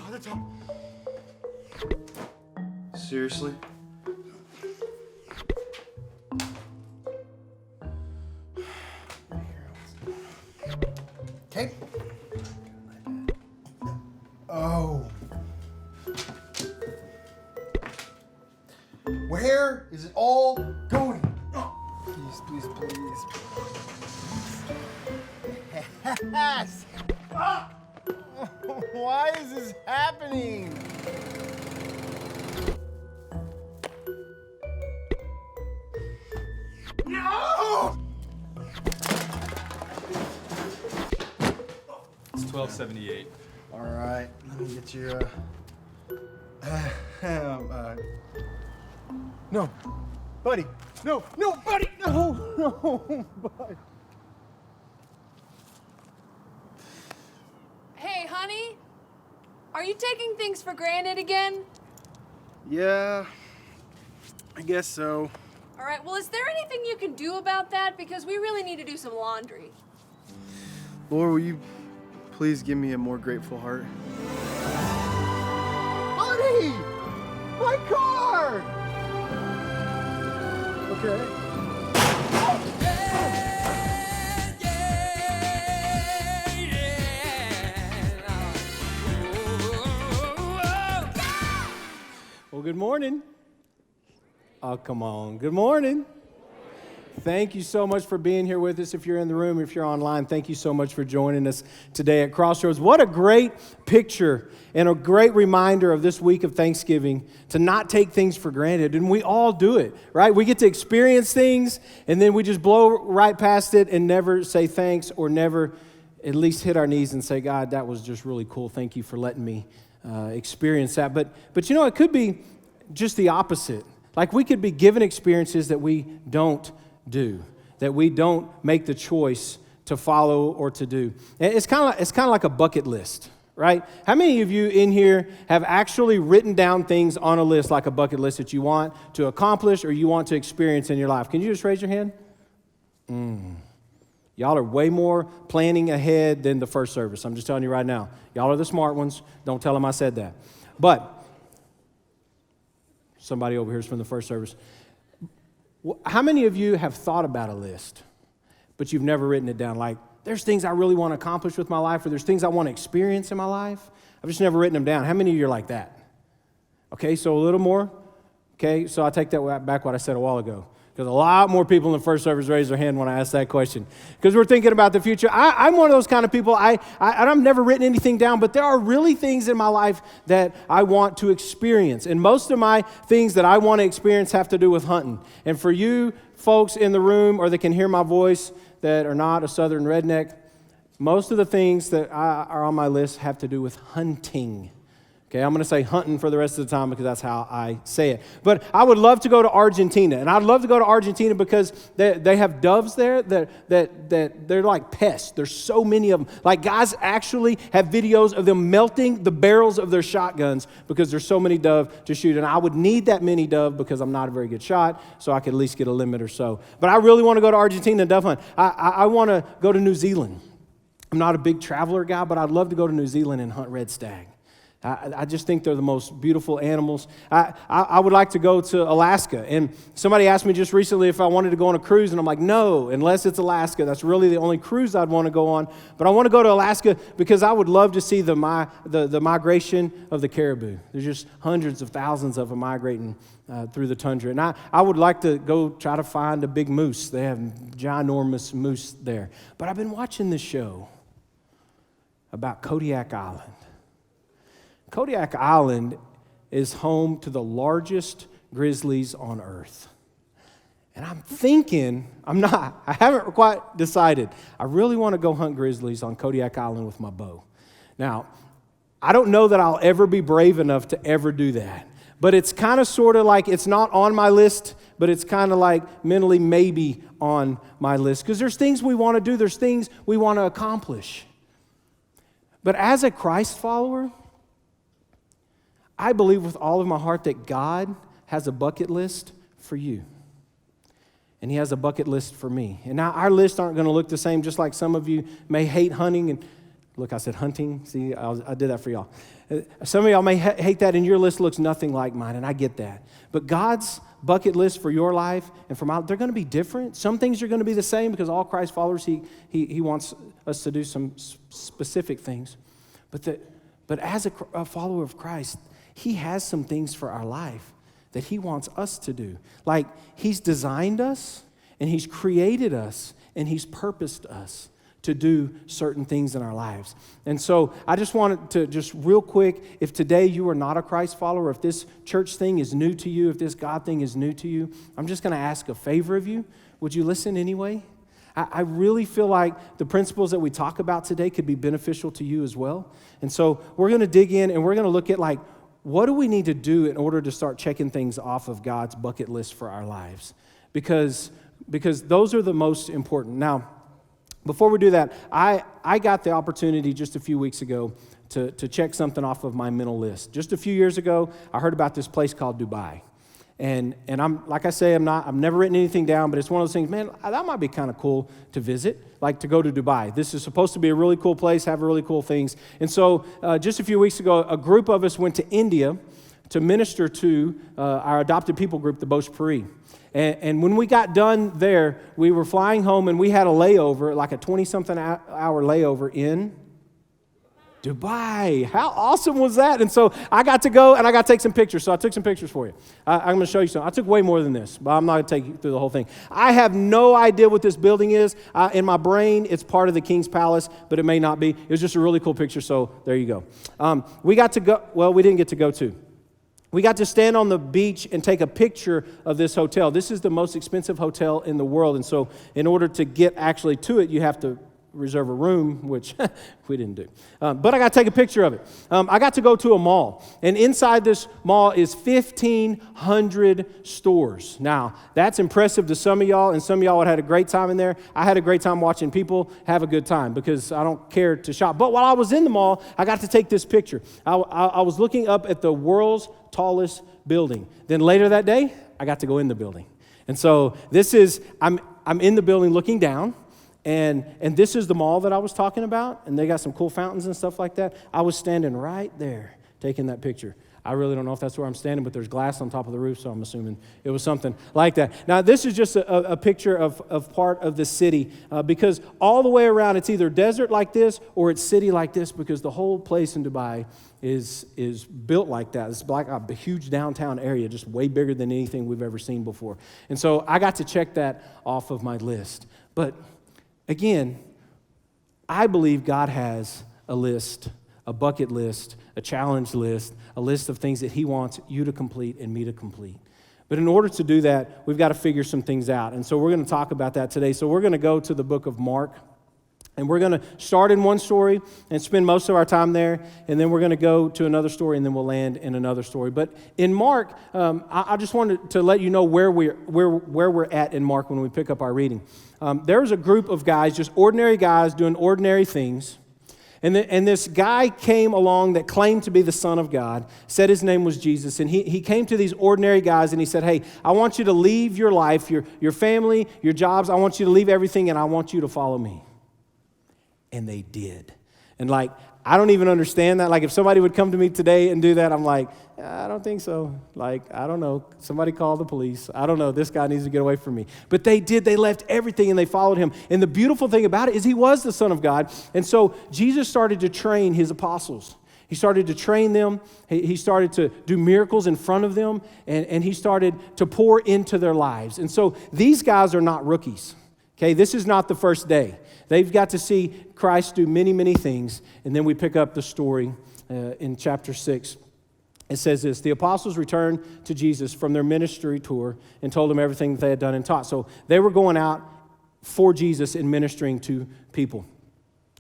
That's all. Seriously? Okay. Oh. Where is it all going? Oh. Please. Yes. Ah. Why is this happening? No! It's 1278. All right, let me get your, no, buddy, no, buddy, no, buddy. Hey, honey, are you taking things for granted again? Yeah, I guess so. All right, well, is there anything you can do about that? Because we really need to do some laundry. Lord, will you please give me a more grateful heart? Buddy! My car! Okay. Well, good morning. Oh, come on. Good morning. Thank you so much for being here with us. If you're in the room, if you're online, thank you so much for joining us today at Crossroads. What a great picture and a great reminder of this week of Thanksgiving to not take things for granted. And we all do it, right? We get to experience things and then we just blow right past it and never say thanks or never at least hit our knees and say, God, that was just really cool. Thank you for letting me experience that. But you know, it could be just the opposite. Like we could be given experiences that we don't do, that we don't make the choice to follow or to do. And it's kind of like a bucket list, right? How many of you in here have actually written down things on a list, like a bucket list that you want to accomplish or you want to experience in your life? Can you just raise your hand? Y'all are way more planning ahead than the first service. I'm just telling you right now. Y'all are the smart ones. Don't tell them I said that. But somebody over here is from the first service. How many of you have thought about a list, but you've never written it down? Like, there's things I really want to accomplish with my life, or there's things I want to experience in my life. I've just never written them down. How many of you are like that? Okay, so a little more. Okay, so I take that back what I said a while ago. Because a lot more people in the first service raised their hand when I asked that question. Because we're thinking about the future. I'm one of those kind of people. I've never written anything down, but there are really things in my life that I want to experience. And most of my things that I want to experience have to do with hunting. And for you folks in the room or that can hear my voice that are not a southern redneck, most of the things that are on my list have to do with hunting. Okay, I'm going to say hunting for the rest of the time because that's how I say it. But I would love to go to Argentina, and I'd love to go to Argentina because they have doves there that they're like pests. There's so many of them. Like guys actually have videos of them melting the barrels of their shotguns because there's so many dove to shoot. And I would need that many dove because I'm not a very good shot, so I could at least get a limit or so. But I really want to go to Argentina and dove hunt. I want to go to New Zealand. I'm not a big traveler guy, but I'd love to go to New Zealand and hunt red stag. I just think they're the most beautiful animals. I would like to go to Alaska. And somebody asked me just recently if I wanted to go on a cruise, and I'm like, no, unless it's Alaska. That's really the only cruise I'd want to go on. But I want to go to Alaska because I would love to see the migration of the caribou. There's just hundreds of thousands of them migrating through the tundra. And I would like to go try to find a big moose. They have ginormous moose there. But I've been watching this show about Kodiak Island. Kodiak Island is home to the largest grizzlies on earth. And I'm thinking, I haven't quite decided. I really want to go hunt grizzlies on Kodiak Island with my bow. Now, I don't know that I'll ever be brave enough to ever do that. But it's kind of sort of like it's not on my list, but it's kind of like mentally maybe on my list. Because there's things we want to do, there's things we want to accomplish. But as a Christ follower, I believe with all of my heart that God has a bucket list for you. And He has a bucket list for me. And now our lists aren't going to look the same, just like some of you may hate hunting. And look, I said hunting. See, I did that for y'all. Some of y'all may hate that, and your list looks nothing like mine, and I get that. But God's bucket list for your life and for mine, they're going to be different. Some things are going to be the same because all Christ followers, He wants us to do some specific things. But as a follower of Christ, He has some things for our life that He wants us to do. Like He's designed us, and He's created us, and He's purposed us to do certain things in our lives. And so I just wanted to just real quick, if today you are not a Christ follower, if this church thing is new to you, if this God thing is new to you, I'm just going to ask a favor of you. Would you listen anyway? I really feel like the principles that we talk about today could be beneficial to you as well. And so we're going to dig in and we're going to look at like, what do we need to do in order to start checking things off of God's bucket list for our lives? Because those are the most important. Now, before we do that, I got the opportunity just a few weeks ago to check something off of my mental list. Just a few years ago, I heard about this place called Dubai. And I'm like I say, I've never written anything down, but it's one of those things, man, that might be kind of cool to visit, like to go to Dubai. This is supposed to be a really cool place, have really cool things. And so just a few weeks ago, a group of us went to India to minister to our adopted people group, the Bhojpuri. And when we got done there, we were flying home and we had a layover, like a 20-something hour layover in Dubai. How awesome was that? And so I got to go and I got to take some pictures. So I took some pictures for you. I'm going to show you some. I took way more than this, but I'm not going to take you through the whole thing. I have no idea what this building is. In my brain, it's part of the King's Palace, but it may not be. It was just a really cool picture, so there you go. We got to go, well, we didn't get to go to. We got to stand on the beach and take a picture of this hotel. This is the most expensive hotel in the world, and so in order to get actually to it, you have to reserve a room, which we didn't do. But I got to take a picture of it. I got to go to a mall, and inside this mall is 1,500 stores. Now, that's impressive to some of y'all, and some of y'all had a great time in there. I had a great time watching people have a good time because I don't care to shop. But while I was in the mall, I got to take this picture. I was looking up at the world's tallest building. Then later that day, I got to go in the building. And so this is, I'm in the building looking down, and this is the mall that I was talking about, and they got some cool fountains and stuff like that. I was standing right there taking that picture. I really don't know if that's where I'm standing, but there's glass on top of the roof, so I'm assuming it was something like that. Now, this is just a picture of part of the city, because all the way around, it's either desert like this or it's city like this, because the whole place in Dubai is built like that. It's like a huge downtown area, just way bigger than anything we've ever seen before. And so I got to check that off of my list. But again, I believe God has a list, a bucket list, a challenge list, a list of things that He wants you to complete and me to complete. But in order to do that, we've got to figure some things out. And so we're going to talk about that today. So we're going to go to the book of Mark. And we're going to start in one story and spend most of our time there, and then we're going to go to another story, and then we'll land in another story. But in Mark, I just wanted to let you know where we're at in Mark when we pick up our reading. There's a group of guys, just ordinary guys doing ordinary things, and this guy came along that claimed to be the Son of God, said his name was Jesus, and he came to these ordinary guys, and he said, hey, I want you to leave your life, your family, your jobs, I want you to leave everything, and I want you to follow me. And they did. And like, I don't even understand that. Like, if somebody would come to me today and do that, I'm like, I don't think so. Like, I don't know. Somebody call the police. I don't know. This guy needs to get away from me. But they did. They left everything and they followed him. And the beautiful thing about it is He was the Son of God. And so Jesus started to train His apostles. He started to train them. He started to do miracles in front of them. And He started to pour into their lives. And so these guys are not rookies. Okay, this is not the first day. They've got to see Christ do many, many things. And then we pick up the story in chapter 6. It says this: the apostles returned to Jesus from their ministry tour and told Him everything that they had done and taught. So they were going out for Jesus and ministering to people.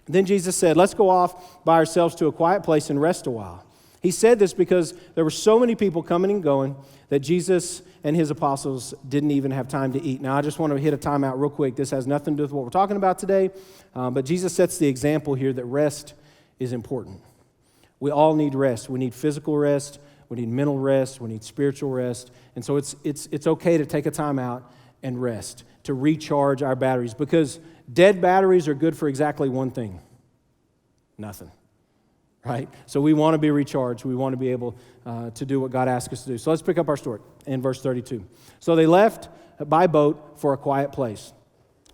Then Jesus said, let's go off by ourselves to a quiet place and rest a while. He said this because there were so many people coming and going that Jesus and his apostles didn't even have time to eat. Now, I just want to hit a timeout real quick. This has nothing to do with what we're talking about today, but Jesus sets the example here that rest is important. We all need rest. We need physical rest. We need mental rest. We need spiritual rest. And so it's okay to take a time out and rest, to recharge our batteries, because dead batteries are good for exactly one thing: nothing. Right? So we want to be recharged. We want to be able to do what God asked us to do. So let's pick up our story in verse 32. So they left by boat for a quiet place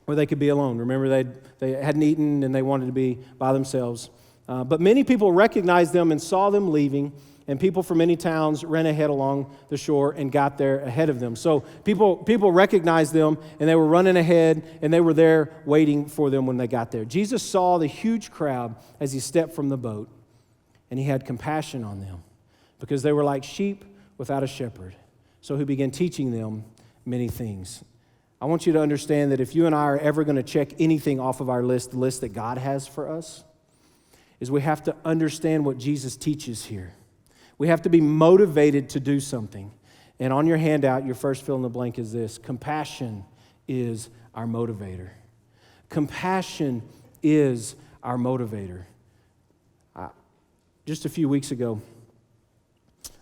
where they could be alone. Remember, they hadn't eaten and they wanted to be by themselves. But many people recognized them and saw them leaving, and people from many towns ran ahead along the shore and got there ahead of them. So people recognized them, and they were running ahead, and they were there waiting for them when they got there. Jesus saw the huge crowd as he stepped from the boat, and he had compassion on them because they were like sheep without a shepherd. So he began teaching them many things. I want you to understand that if you and I are ever going to check anything off of our list, the list that God has for us, is we have to understand what Jesus teaches here. We have to be motivated to do something. And on your handout, your first fill in the blank is this: compassion is our motivator. Compassion is our motivator. Just a few weeks ago,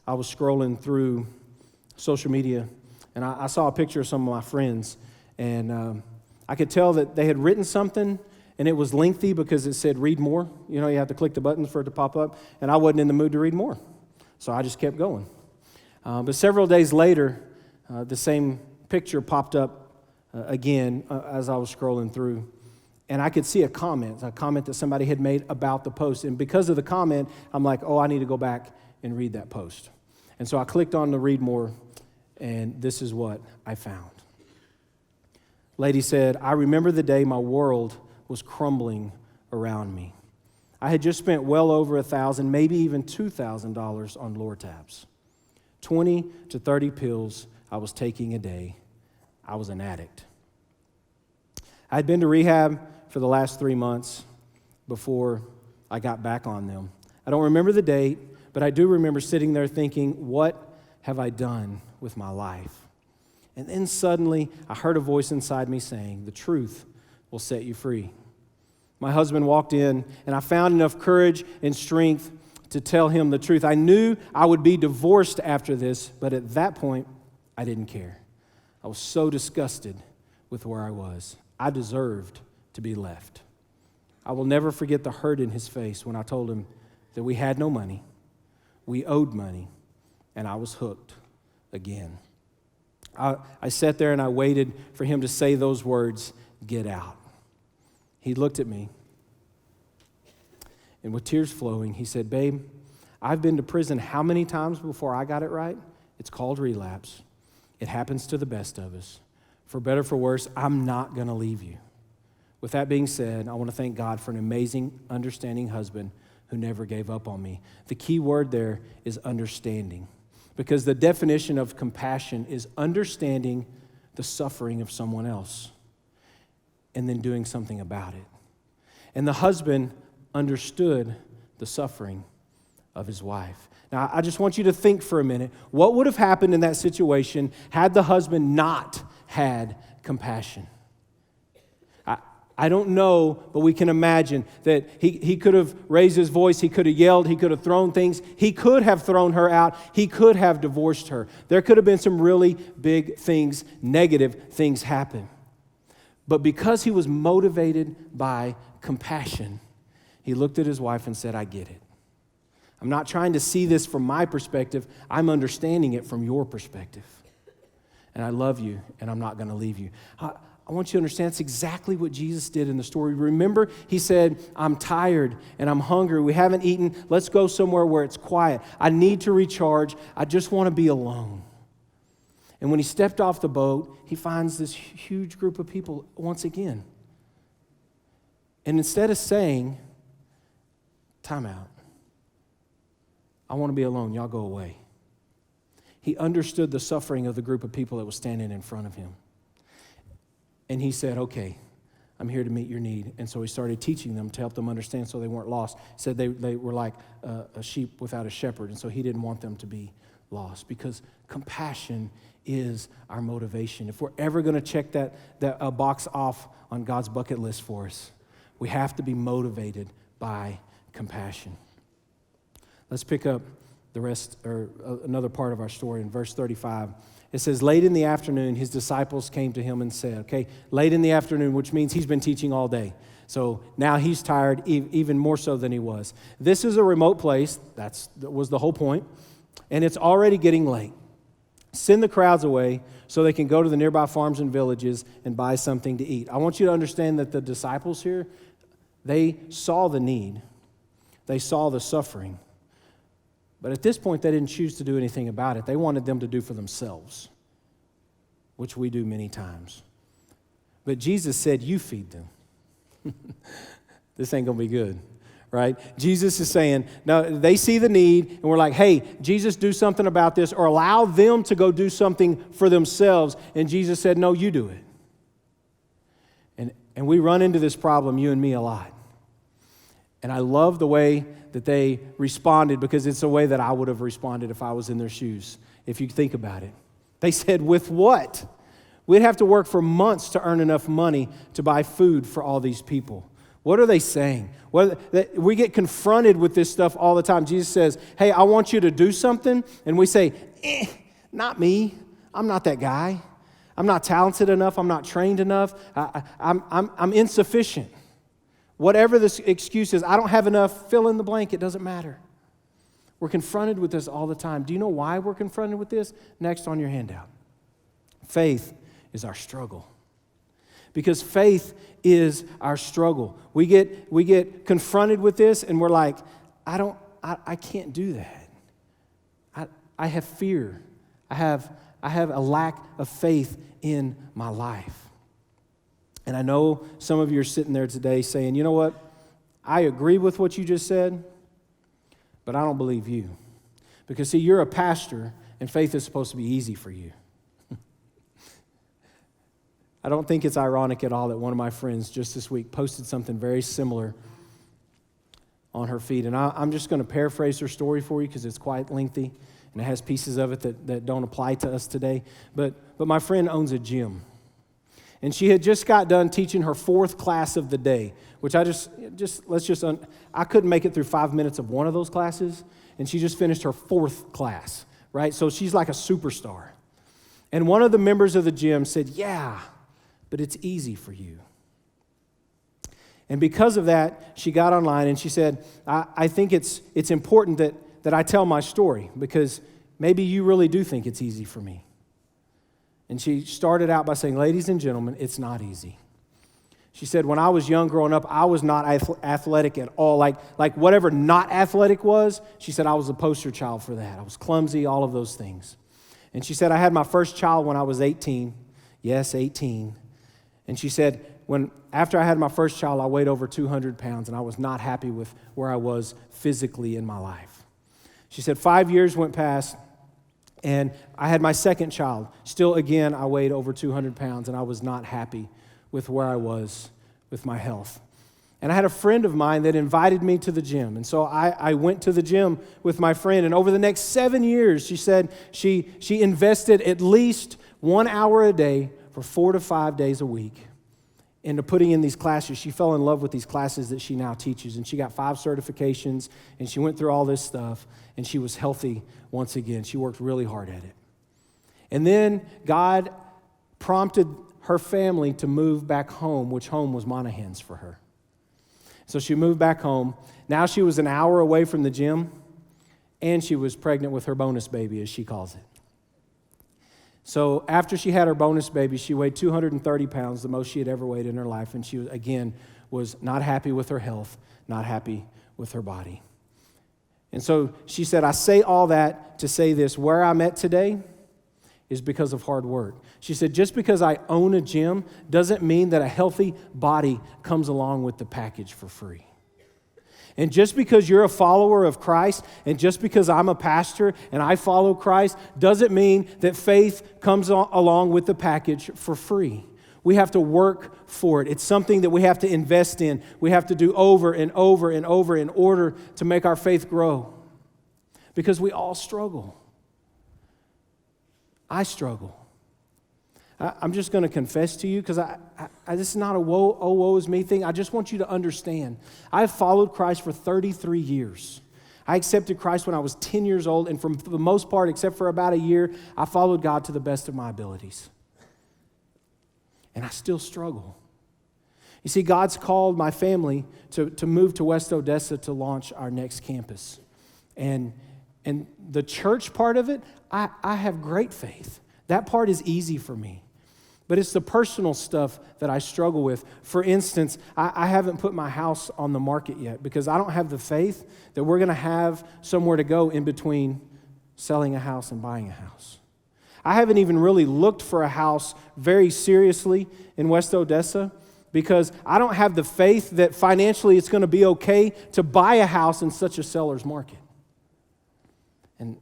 I was scrolling through social media, and I saw a picture of some of my friends, and I could tell that they had written something, and it was lengthy because it said read more. You know, you have to click the buttons for it to pop up, and I wasn't in the mood to read more, so I just kept going. But several days later, the same picture popped up again as I was scrolling through. And I could see a comment that somebody had made about the post. And because of the comment, I'm like, oh, I need to go back and read that post. And so I clicked on the read more, and this is what I found. Lady said, I remember the day my world was crumbling around me. I had just spent well over $1,000, maybe even $2,000 on Lortabs. 20 to 30 pills I was taking a day. I was an addict. I'd been to rehab for the last 3 months before I got back on them. I don't remember the date, but I do remember sitting there thinking, what have I done with my life? And then suddenly I heard a voice inside me saying, the truth will set you free. My husband walked in, and I found enough courage and strength to tell him the truth. I knew I would be divorced after this, but at that point, I didn't care. I was so disgusted with where I was. I deserved to be left. I will never forget the hurt in his face when I told him that we had no money, we owed money, and I was hooked again. I sat there and I waited for him to say those words, get out. He looked at me, and with tears flowing, he said, babe, I've been to prison how many times before I got it right? It's called relapse. It happens to the best of us. For better, for worse, I'm not going to leave you. With that being said, I want to thank God for an amazing, understanding husband who never gave up on me. The key word there is understanding, because the definition of compassion is understanding the suffering of someone else and then doing something about it. And the husband understood the suffering of his wife. Now, I just want you to think for a minute, what would have happened in that situation had the husband not had compassion? I don't know, but we can imagine that he could have raised his voice, he could have yelled, he could have thrown things, he could have thrown her out, he could have divorced her. There could have been some really big things, negative things happen. But because he was motivated by compassion, he looked at his wife and said, I get it. I'm not trying to see this from my perspective, I'm understanding it from your perspective. And I love you, and I'm not going to leave you. I want you to understand that's exactly what Jesus did in the story. Remember, he said, I'm tired and I'm hungry. We haven't eaten. Let's go somewhere where it's quiet. I need to recharge. I just want to be alone. And when he stepped off the boat, he finds this huge group of people once again. And instead of saying, time out, I want to be alone, y'all go away, he understood the suffering of the group of people that was standing in front of him. And he said, okay, I'm here to meet your need. And so he started teaching them to help them understand so they weren't lost. He said they were like a sheep without a shepherd, and so he didn't want them to be lost, because compassion is our motivation. If we're ever going to check that box off on God's bucket list for us, we have to be motivated by compassion. Let's pick up the rest, or another part of our story in verse 35. It says, late in the afternoon, his disciples came to him and said, okay, late in the afternoon, which means he's been teaching all day. So now he's tired, even more so than he was. This is a remote place. That was the whole point. And it's already getting late. Send the crowds away so they can go to the nearby farms and villages and buy something to eat. I want you to understand that the disciples here, they saw the need. They saw the suffering. But at this point, they didn't choose to do anything about it. They wanted them to do for themselves, which we do many times. But Jesus said, you feed them. This ain't going to be good, right? Jesus is saying, no, they see the need, and we're like, hey, Jesus, do something about this, or allow them to go do something for themselves. And Jesus said, no, you do it. And we run into this problem, you and me, a lot. And I love the way that they responded, because it's a way that I would have responded if I was in their shoes, if you think about it. They said, with what? We'd have to work for months to earn enough money to buy food for all these people. What are they saying? We get confronted with this stuff all the time. Jesus says, hey, I want you to do something. And we say, not me. I'm not that guy. I'm not talented enough. I'm not trained enough. I'm insufficient. Whatever this excuse is, I don't have enough, fill in the blank, it doesn't matter. We're confronted with this all the time. Do you know why we're confronted with this? Next on your handout. Faith is our struggle. Because faith is our struggle. We get confronted with this and we're like, I can't do that. I have fear. I have a lack of faith in my life. And I know some of you are sitting there today saying, you know what? I agree with what you just said, but I don't believe you. Because see, you're a pastor and faith is supposed to be easy for you. I don't think it's ironic at all that one of my friends just this week posted something very similar on her feed. And I'm just going to paraphrase her story for you because it's quite lengthy and it has pieces of it that don't apply to us today. But my friend owns a gym. And she had just got done teaching her 4th class of the day, which I couldn't make it through 5 minutes of one of those classes, and she just finished her 4th class, right? So she's like a superstar. And one of the members of the gym said, yeah, but it's easy for you. And because of that, she got online and she said, I think it's important that I tell my story, because maybe you really do think it's easy for me. And she started out by saying, ladies and gentlemen, it's not easy. She said, when I was young growing up, I was not athletic at all. Like whatever not athletic was, she said I was the poster child for that. I was clumsy, all of those things. And she said, I had my first child when I was 18. Yes, 18. And she said, after I had my first child, I weighed over 200 pounds, and I was not happy with where I was physically in my life. She said, 5 years went past, and I had my second child. Still, again, I weighed over 200 pounds, and I was not happy with where I was with my health. And I had a friend of mine that invited me to the gym. And so I went to the gym with my friend. And over the next 7 years, she said she invested at least 1 hour a day for 4 to 5 days a week into putting in these classes. She fell in love with these classes that she now teaches. And she got 5 certifications, and she went through all this stuff, and she was healthy once again. She worked really hard at it. And then God prompted her family to move back home, which home was Monaghan's for her. So she moved back home. Now she was an hour away from the gym, and she was pregnant with her bonus baby, as she calls it. So after she had her bonus baby, she weighed 230 pounds, the most she had ever weighed in her life, and she, again, was not happy with her health, not happy with her body. And so she said, I say all that to say this, where I'm at today is because of hard work. She said, just because I own a gym doesn't mean that a healthy body comes along with the package for free. And just because you're a follower of Christ, and just because I'm a pastor and I follow Christ, doesn't mean that faith comes along with the package for free. We have to work for it. It's something that we have to invest in. We have to do over and over and over in order to make our faith grow. Because we all struggle. I struggle. I'm just going to confess to you because this is not a woe is me thing. I just want you to understand. I've followed Christ for 33 years. I accepted Christ when I was 10 years old, and for the most part, except for about a year, I followed God to the best of my abilities. And I still struggle. You see, God's called my family to move to West Odessa to launch our next campus. And the church part of it, I have great faith. That part is easy for me. But it's the personal stuff that I struggle with. For instance, I haven't put my house on the market yet because I don't have the faith that we're going to have somewhere to go in between selling a house and buying a house. I haven't even really looked for a house very seriously in West Odessa because I don't have the faith that financially it's going to be okay to buy a house in such a seller's market. And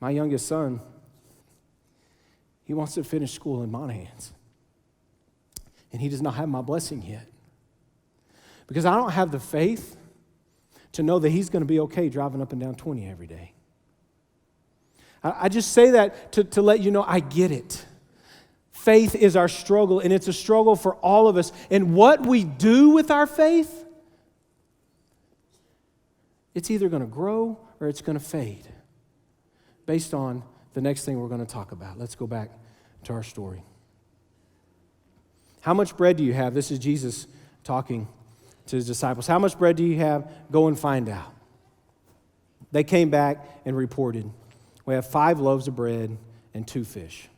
my youngest son, he wants to finish school in Monahans. And he does not have my blessing yet. Because I don't have the faith to know that he's going to be okay driving up and down 20 every day. I just say that to let you know I get it. Faith is our struggle, and it's a struggle for all of us. And what we do with our faith, it's either going to grow or it's going to fade based on the next thing we're going to talk about. Let's go back to our story. How much bread do you have? This is Jesus talking to his disciples. How much bread do you have? Go and find out. They came back and reported, we have 5 loaves of bread and 2 fish.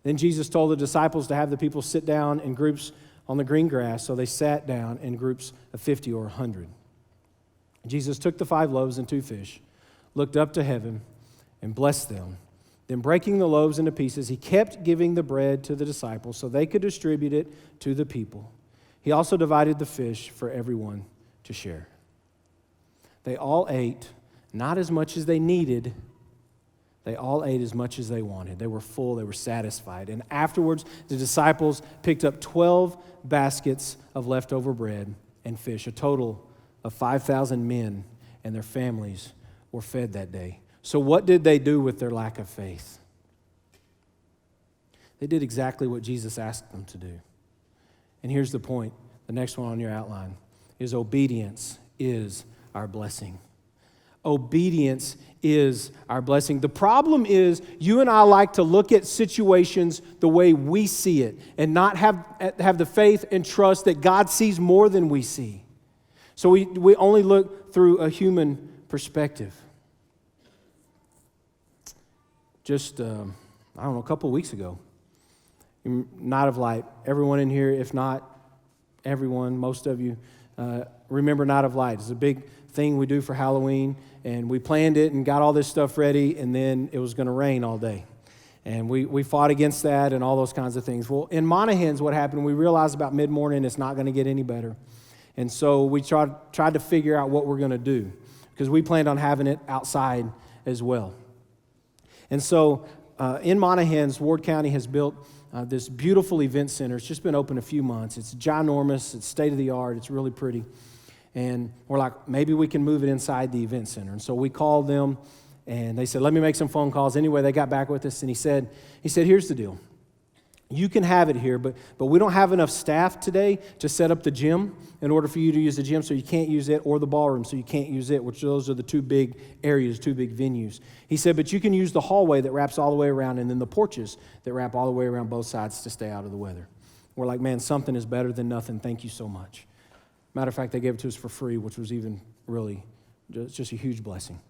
Then Jesus told the disciples to have the people sit down in groups on the green grass, so they sat down in groups of 50 or 100. Jesus took the 5 loaves and 2 fish, looked up to heaven, and blessed them. Then breaking the loaves into pieces, he kept giving the bread to the disciples so they could distribute it to the people. He also divided the fish for everyone to share. They all ate, not as much as they needed. They all ate as much as they wanted. They were full, they were satisfied. And afterwards, the disciples picked up 12 baskets of leftover bread and fish. A total of 5,000 men and their families were fed that day. So what did they do with their lack of faith? They did exactly what Jesus asked them to do. And here's the point, the next one on your outline, is obedience is our blessing. Obedience is our blessing. The problem is you and I like to look at situations the way we see it and not have the faith and trust that God sees more than we see. So we only look through a human perspective. Just, a couple of weeks ago, Night of Light. Everyone in here, if not everyone, most of you, remember Night of Light. It's a big thing we do for Halloween, and we planned it and got all this stuff ready, and then it was going to rain all day. And we fought against that and all those kinds of things. Well, in Monahans, what happened, we realized about mid-morning it's not going to get any better. And so we tried to figure out what we're going to do because we planned on having it outside as well. And so in Monahans, Ward County has built this beautiful event center. It's just been open a few months. It's ginormous. It's state-of-the-art. It's really pretty. And we're like, maybe we can move it inside the event center. And so we called them, and they said, let me make some phone calls. Anyway, they got back with us, and he said, here's the deal. You can have it here, but we don't have enough staff today to set up the gym in order for you to use the gym, so you can't use it, or the ballroom, so you can't use it, which those are the 2 big areas, 2 big venues. He said, but you can use the hallway that wraps all the way around and then the porches that wrap all the way around both sides to stay out of the weather. We're like, man, something is better than nothing. Thank you so much. Matter of fact, they gave it to us for free, which was even really just a huge blessing.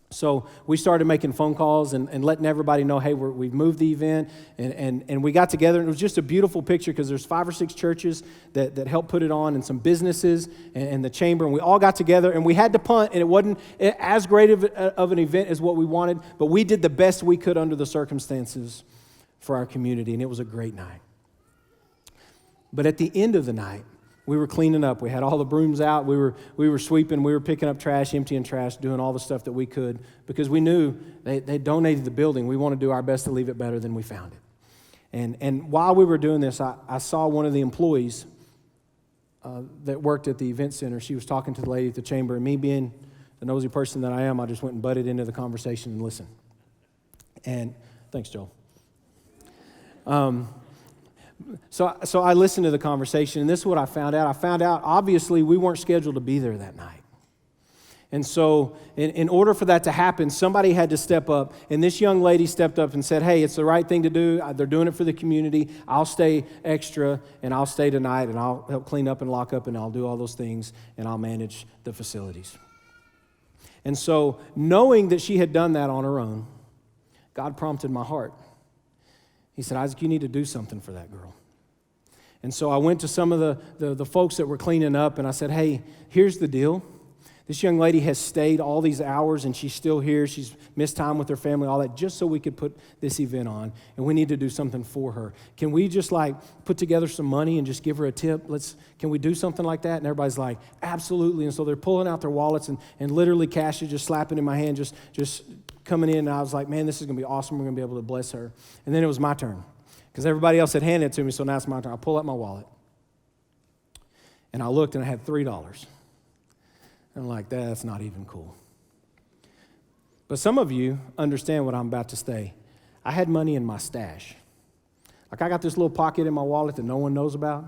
So we started making phone calls and letting everybody know, hey, we've moved the event, and we got together, and it was just a beautiful picture because there's 5 or 6 churches that helped put it on, and some businesses and the chamber, and we all got together, and we had to punt, and it wasn't as great of an event as what we wanted, but we did the best we could under the circumstances for our community, and it was a great night. But at the end of the night, we were cleaning up. We had all the brooms out. We were sweeping. We were picking up trash, emptying trash, doing all the stuff that we could because we knew they donated the building. We want to do our best to leave it better than we found it. And while we were doing this, I saw one of the employees that worked at the event center. She was talking to the lady at the chamber, and me being the nosy person that I am, I just went and butted into the conversation and listened. And thanks, Joel. So I listened to the conversation, and this is what I found out. I found out, obviously, we weren't scheduled to be there that night. And so in order for that to happen, somebody had to step up. And this young lady stepped up and said, hey, it's the right thing to do. They're doing it for the community. I'll stay extra, and I'll stay tonight, and I'll help clean up and lock up, and I'll do all those things, and I'll manage the facilities. And so knowing that she had done that on her own, God prompted my heart. He said, Isaac, you need to do something for that girl. And so I went to some of the folks that were cleaning up, and I said, hey, here's the deal. This young lady has stayed all these hours, and she's still here. She's missed time with her family, all that, just so we could put this event on, and we need to do something for her. Can we just put together some money and just give her a tip? Can we do something like that? And everybody's like, absolutely. And so they're pulling out their wallets, and literally cash is just slapping in my hand, just coming in. And I was like, man, this is going to be awesome. We're going to be able to bless her. And then it was my turn, because everybody else had handed it to me, so now it's my turn. I pull out my wallet, and I looked, and I had $3. I'm like, that's not even cool. But some of you understand what I'm about to say. I had money in my stash. I got this little pocket in my wallet that no one knows about.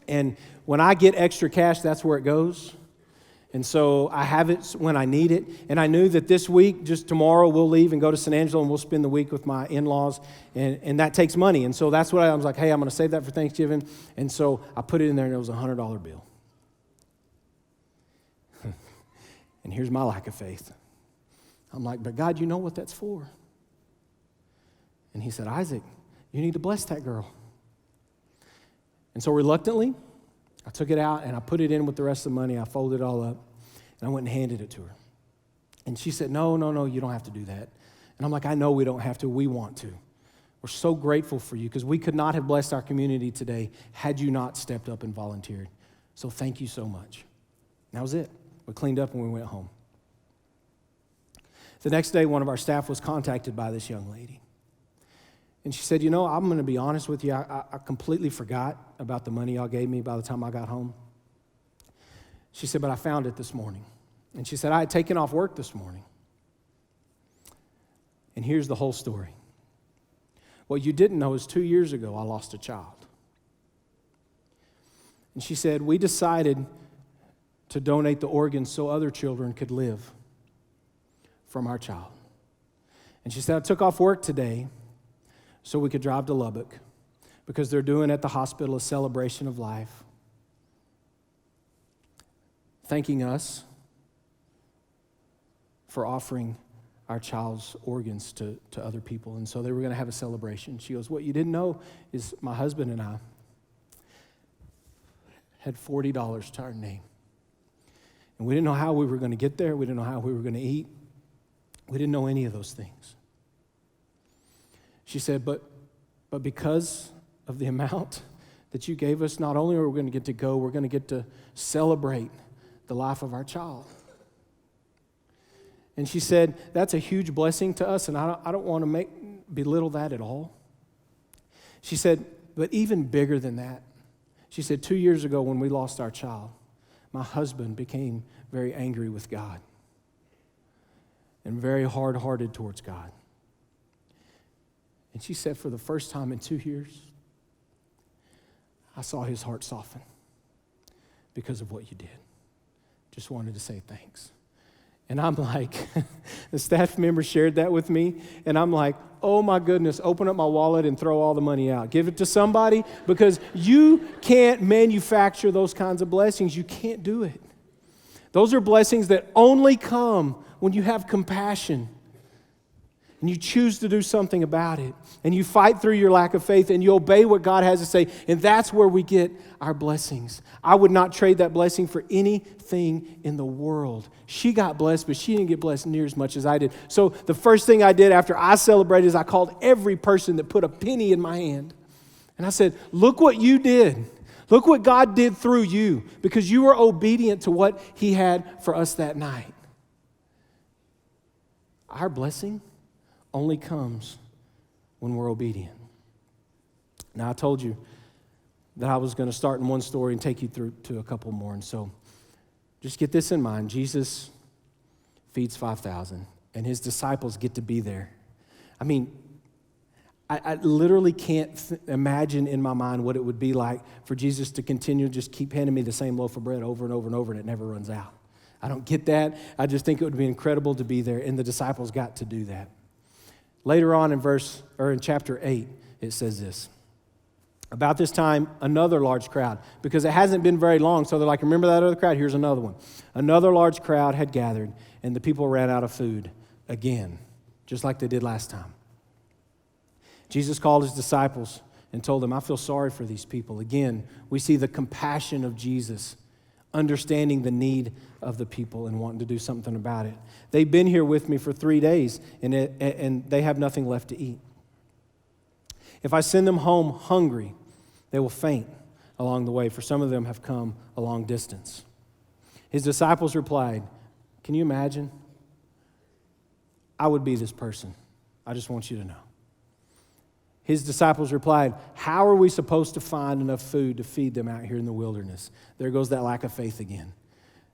And when I get extra cash, that's where it goes. And so I have it when I need it. And I knew that this week, just tomorrow, we'll leave and go to San Angelo, and we'll spend the week with my in-laws. And that takes money. And so that's what I was like, hey, I'm going to save that for Thanksgiving. And so I put it in there, and it was a $100 bill. And here's my lack of faith. I'm like, but God, you know what that's for. And he said, Isaac, you need to bless that girl. And so reluctantly, I took it out and I put it in with the rest of the money. I folded it all up and I went and handed it to her. And she said, no, you don't have to do that. And I'm like, I know we don't have to. We want to. We're so grateful for you, because we could not have blessed our community today had you not stepped up and volunteered. So thank you so much. And that was it. We cleaned up and we went home. The next day, one of our staff was contacted by this young lady. And she said, I'm going to be honest with you. I completely forgot about the money y'all gave me by the time I got home. She said, but I found it this morning. And she said, I had taken off work this morning. And here's the whole story. What you didn't know is 2 years ago, I lost a child. And she said, we decided to donate the organs so other children could live from our child. And she said, I took off work today so we could drive to Lubbock, because they're doing at the hospital a celebration of life, thanking us for offering our child's organs to other people. And so they were going to have a celebration. She goes, what you didn't know is my husband and I had $40 to our name. And we didn't know how we were going to get there. We didn't know how we were going to eat. We didn't know any of those things. She said, but because of the amount that you gave us, not only are we going to get to go, we're going to get to celebrate the life of our child. And she said, that's a huge blessing to us, and I don't want to belittle that at all. She said, but even bigger than that, she said, 2 years ago when we lost our child, my husband became very angry with God and very hard-hearted towards God. And she said, for the first time in 2 years, I saw his heart soften because of what you did. Just wanted to say thanks. And I'm like, the staff member shared that with me, and I'm like, oh my goodness, open up my wallet and throw all the money out. Give it to somebody, because you can't manufacture those kinds of blessings. You can't do it. Those are blessings that only come when you have compassion and you choose to do something about it, and you fight through your lack of faith, and you obey what God has to say, and that's where we get our blessings. I would not trade that blessing for anything in the world. She got blessed, but she didn't get blessed near as much as I did. So the first thing I did after I celebrated is I called every person that put a penny in my hand, and I said, look what you did. Look what God did through you, because you were obedient to what He had for us that night. Our blessing only comes when we're obedient. Now, I told you that I was going to start in one story and take you through to a couple more. And so just get this in mind. Jesus feeds 5,000, and his disciples get to be there. I mean, I literally can't imagine in my mind what it would be like for Jesus to continue to just keep handing me the same loaf of bread over and over and over, and it never runs out. I don't get that. I just think it would be incredible to be there, and the disciples got to do that. Later on in chapter 8, it says this. About this time, another large crowd, because it hasn't been very long, so they're like, remember that other crowd? Here's another one. Another large crowd had gathered, and the people ran out of food again, just like they did last time. Jesus called his disciples and told them, I feel sorry for these people. Again, we see the compassion of Jesus, understanding the need of the people and wanting to do something about it. They've been here with me for 3 days, and they have nothing left to eat. If I send them home hungry, they will faint along the way, for some of them have come a long distance. His disciples replied, can you imagine? I would be this person. I just want you to know. His disciples replied, how are we supposed to find enough food to feed them out here in the wilderness? There goes that lack of faith again.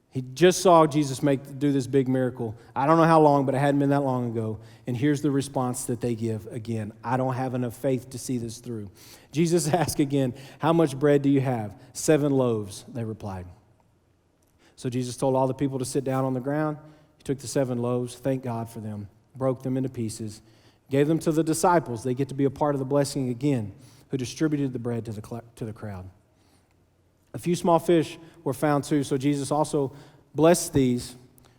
He just saw Jesus do this big miracle. I don't know how long, but it hadn't been that long ago. And here's the response that they give again. I don't have enough faith to see this through. Jesus asked again, how much bread do you have? 7 loaves, they replied. So Jesus told all the people to sit down on the ground. He took the 7 loaves, thanked God for them, broke them into pieces, gave them to the disciples. They get to be a part of the blessing again, who distributed the bread to the crowd. A few small fish were found too, so Jesus also blessed these,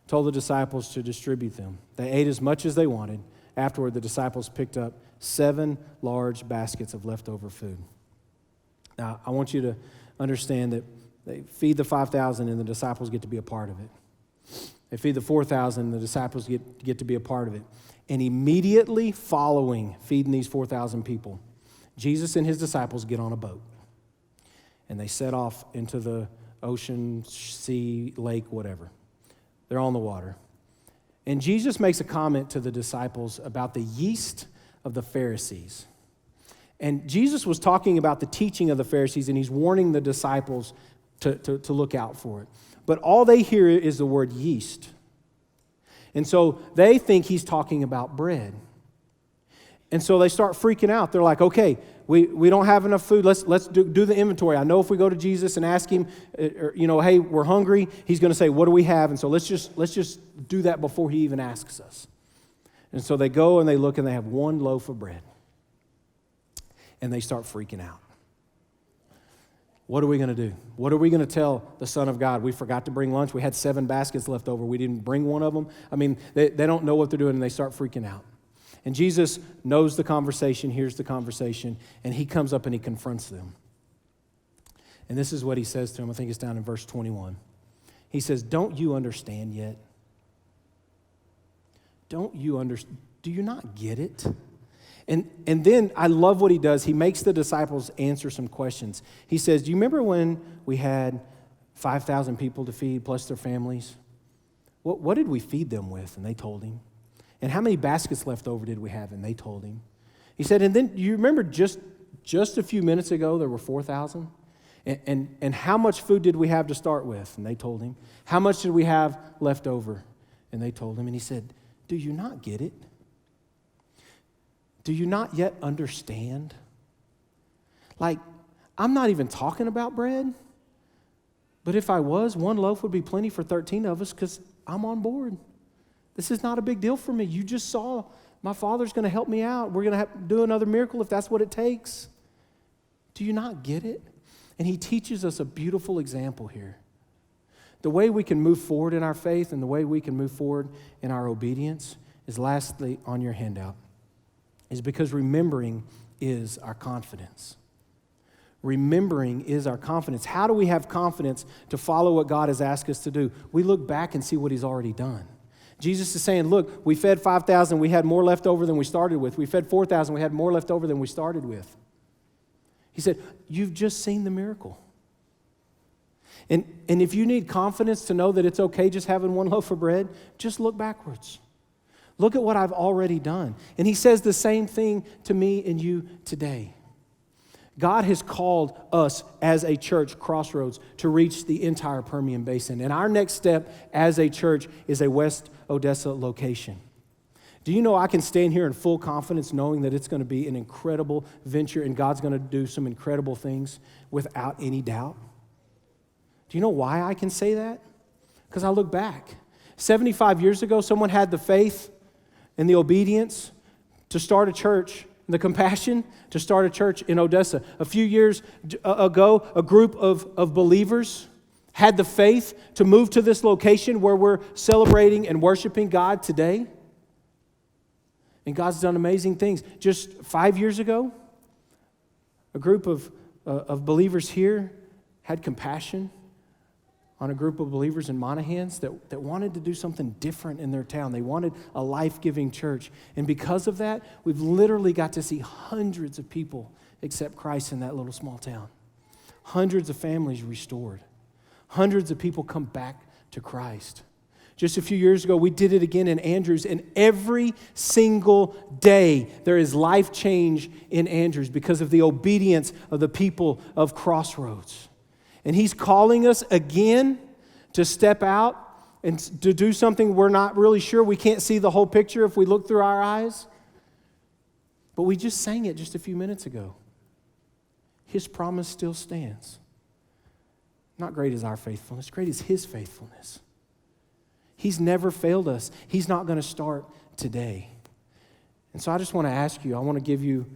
told the disciples to distribute them. They ate as much as they wanted. Afterward, the disciples picked up 7 large baskets of leftover food. Now, I want you to understand that they feed the 5,000 and the disciples get to be a part of it. They feed the 4,000 and the disciples get to be a part of it. And immediately following feeding these 4,000 people, Jesus and his disciples get on a boat. And they set off into the ocean, sea, lake, whatever. They're on the water. And Jesus makes a comment to the disciples about the yeast of the Pharisees. And Jesus was talking about the teaching of the Pharisees, and he's warning the disciples to look out for it. But all they hear is the word yeast. And so they think he's talking about bread. And so they start freaking out. They're like, okay, we don't have enough food. Let's do the inventory. I know if we go to Jesus and ask him, hey, we're hungry, he's going to say, what do we have? And so let's just do that before he even asks us. And so they go and they look and they have 1 loaf of bread. And they start freaking out. What are we going to do? What are we going to tell the Son of God? We forgot to bring lunch. We had 7 baskets left over. We didn't bring one of them. I mean, they don't know what they're doing, and they start freaking out. And Jesus knows the conversation, hears the conversation, and he comes up and he confronts them. And this is what he says to them. I think it's down in verse 21. He says, don't you understand yet? Don't you understand? Do you not get it? And then I love what he does. He makes the disciples answer some questions. He says, do you remember when we had 5,000 people to feed plus their families? What did we feed them with? And they told him. And how many baskets left over did we have? And they told him. He said, and then you remember just a few minutes ago there were 4,000? And how much food did we have to start with? And they told him. How much did we have left over? And they told him. And he said, do you not get it? Do you not yet understand? Like, I'm not even talking about bread, but if I was, 1 loaf would be plenty for 13 of us because I'm on board. This is not a big deal for me. You just saw my Father's going to help me out. We're going to have to do another miracle if that's what it takes. Do you not get it? And he teaches us a beautiful example here. The way we can move forward in our faith and the way we can move forward in our obedience is lastly on your handout. Is because remembering is our confidence. Remembering is our confidence. How do we have confidence to follow what God has asked us to do? We look back and see what he's already done. Jesus is saying, look, we fed 5,000, we had more left over than we started with. We fed 4,000, we had more left over than we started with. He said, you've just seen the miracle. And if you need confidence to know that it's okay just having 1 loaf of bread, just look backwards. Look at what I've already done. And he says the same thing to me and you today. God has called us as a church, Crossroads, to reach the entire Permian Basin. And our next step as a church is a West Odessa location. Do you know I can stand here in full confidence knowing that it's going to be an incredible venture and God's going to do some incredible things without any doubt? Do you know why I can say that? Because I look back. 75 years ago, someone had the faith and the obedience to start a church, the compassion to start a church in Odessa. A few years ago, a group of believers had the faith to move to this location where we're celebrating and worshiping God today. And God's done amazing things. Just 5 years ago, a group of believers here had compassion on a group of believers in Monahans that wanted to do something different in their town. They wanted a life-giving church. And because of that, we've literally got to see hundreds of people accept Christ in that little small town. Hundreds of families restored. Hundreds of people come back to Christ. Just a few years ago, we did it again in Andrews, and every single day there is life change in Andrews because of the obedience of the people of Crossroads. And he's calling us again to step out and to do something we're not really sure. We can't see the whole picture if we look through our eyes. But we just sang it just a few minutes ago. His promise still stands. Not great is our faithfulness, great is his faithfulness. He's never failed us. He's not going to start today. And so I just want to ask you, I want to give you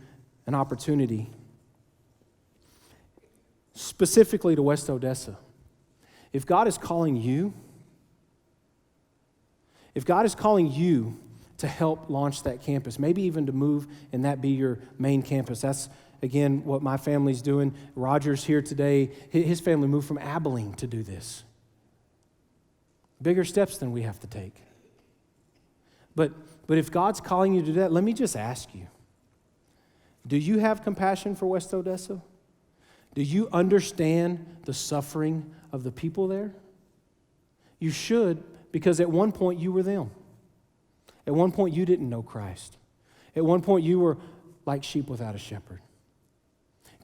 an opportunity specifically to West Odessa. If God is calling you to help launch that campus, maybe even to move and that be your main campus, that's, again, what my family's doing. Roger's here today. His family moved from Abilene to do this. Bigger steps than we have to take. But if God's calling you to do that, let me just ask you, do you have compassion for West Odessa? Do you understand the suffering of the people there? You should, because at one point you were them. At one point you didn't know Christ. At one point you were like sheep without a shepherd.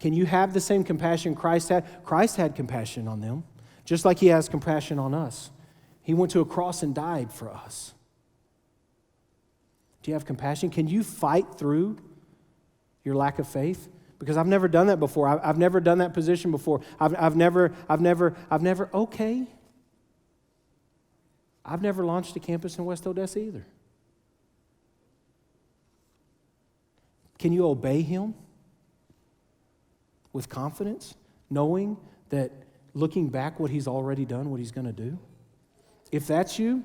Can you have the same compassion Christ had? Christ had compassion on them, just like he has compassion on us. He went to a cross and died for us. Do you have compassion? Can you fight through your lack of faith? Because I've never done that before. I've never done that position before. I've never launched a campus in West Odessa either. Can you obey him with confidence, knowing that looking back what he's already done, what he's going to do? If that's you,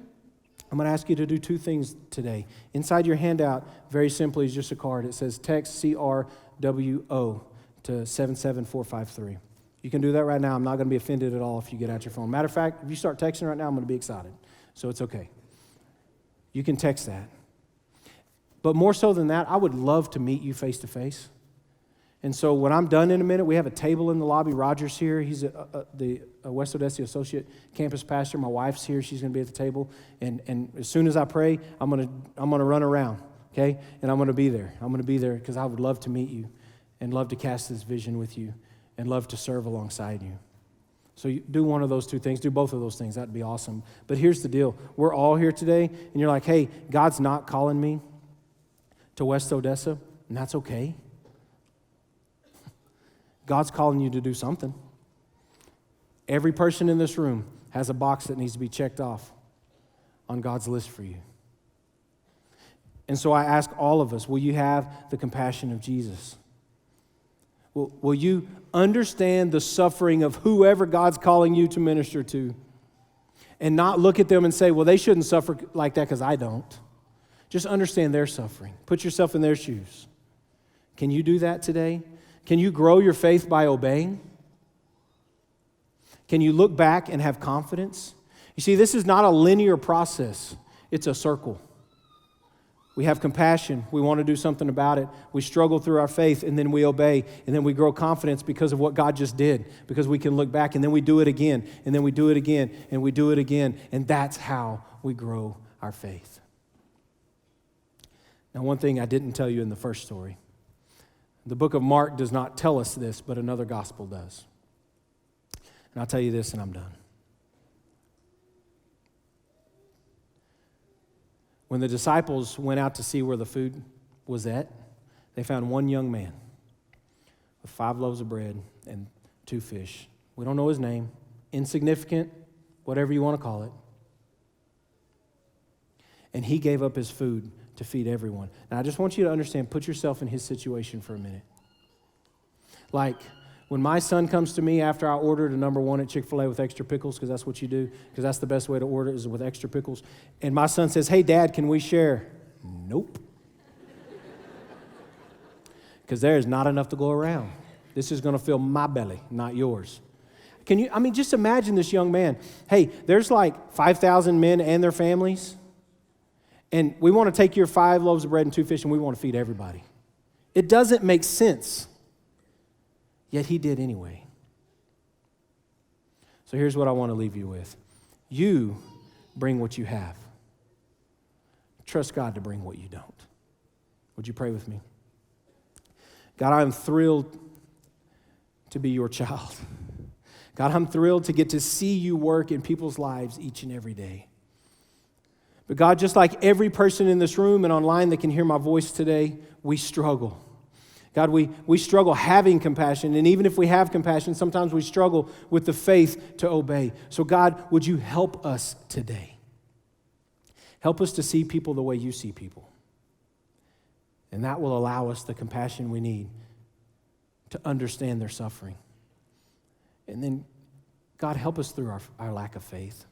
I'm going to ask you to do two things today. Inside your handout, very simply, is just a card. It says text CRWO to 77453. You can do that right now. I'm not going to be offended at all if you get out your phone. Matter of fact, if you start texting right now, I'm going to be excited. So it's okay. You can text that. But more so than that, I would love to meet you face to face. And so when I'm done in a minute, we have a table in the lobby. Roger's here. He's the West Odessa Associate Campus Pastor. My wife's here. She's going to be at the table. And as soon as I pray, I'm going to run around, okay? And I'm going to be there. I'm going to be there because I would love to meet you and love to cast this vision with you and love to serve alongside you. So you do one of those two things. Do both of those things. That'd be awesome. But here's the deal. We're all here today, and you're like, hey, God's not calling me to West Odessa, and that's okay. God's calling you to do something. Every person in this room has a box that needs to be checked off on God's list for you. And so I ask all of us, will you have the compassion of Jesus? Will you understand the suffering of whoever God's calling you to minister to and not look at them and say, well, they shouldn't suffer like that because I don't. Just understand their suffering. Put yourself in their shoes. Can you do that today? Can you grow your faith by obeying? Can you look back and have confidence? You see, this is not a linear process. It's a circle. We have compassion. We want to do something about it. We struggle through our faith, and then we obey, and then we grow confidence because of what God just did, because we can look back, and then we do it again, and then we do it again, and we do it again, and that's how we grow our faith. Now, one thing I didn't tell you in the first story, the book of Mark does not tell us this, but another gospel does. And I'll tell you this and I'm done. When the disciples went out to see where the food was at, they found one young man with 5 loaves of bread and 2 fish. We don't know his name, insignificant, whatever you want to call it. And he gave up his food to feed everyone. Now, I just want you to understand, put yourself in his situation for a minute. Like, when my son comes to me after I ordered a number 1 at Chick-fil-A with extra pickles, because that's what you do, because that's the best way to order it is with extra pickles, and my son says, hey, Dad, can we share? Nope. Because there is not enough to go around. This is going to fill my belly, not yours. Just imagine this young man. Hey, there's like 5,000 men and their families, and we want to take your 5 loaves of bread and 2 fish, and we want to feed everybody. It doesn't make sense. Yet he did anyway. So here's what I want to leave you with. You bring what you have. Trust God to bring what you don't. Would you pray with me? God, I'm thrilled to be your child. God, I'm thrilled to get to see you work in people's lives each and every day. But God, just like every person in this room and online that can hear my voice today, we struggle. God, we struggle having compassion, and even if we have compassion, sometimes we struggle with the faith to obey. So God, would you help us today? Help us to see people the way you see people. And that will allow us the compassion we need to understand their suffering. And then, God, help us through our lack of faith.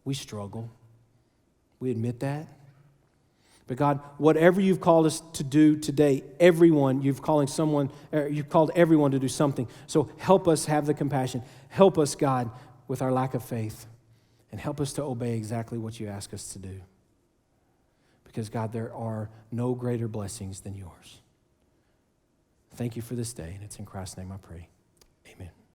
We struggle. We admit that. But God, whatever you've called us to do today, you've called everyone to do something. So help us have the compassion. Help us, God, with our lack of faith. And help us to obey exactly what you ask us to do. Because, God, there are no greater blessings than yours. Thank you for this day, and it's in Christ's name I pray.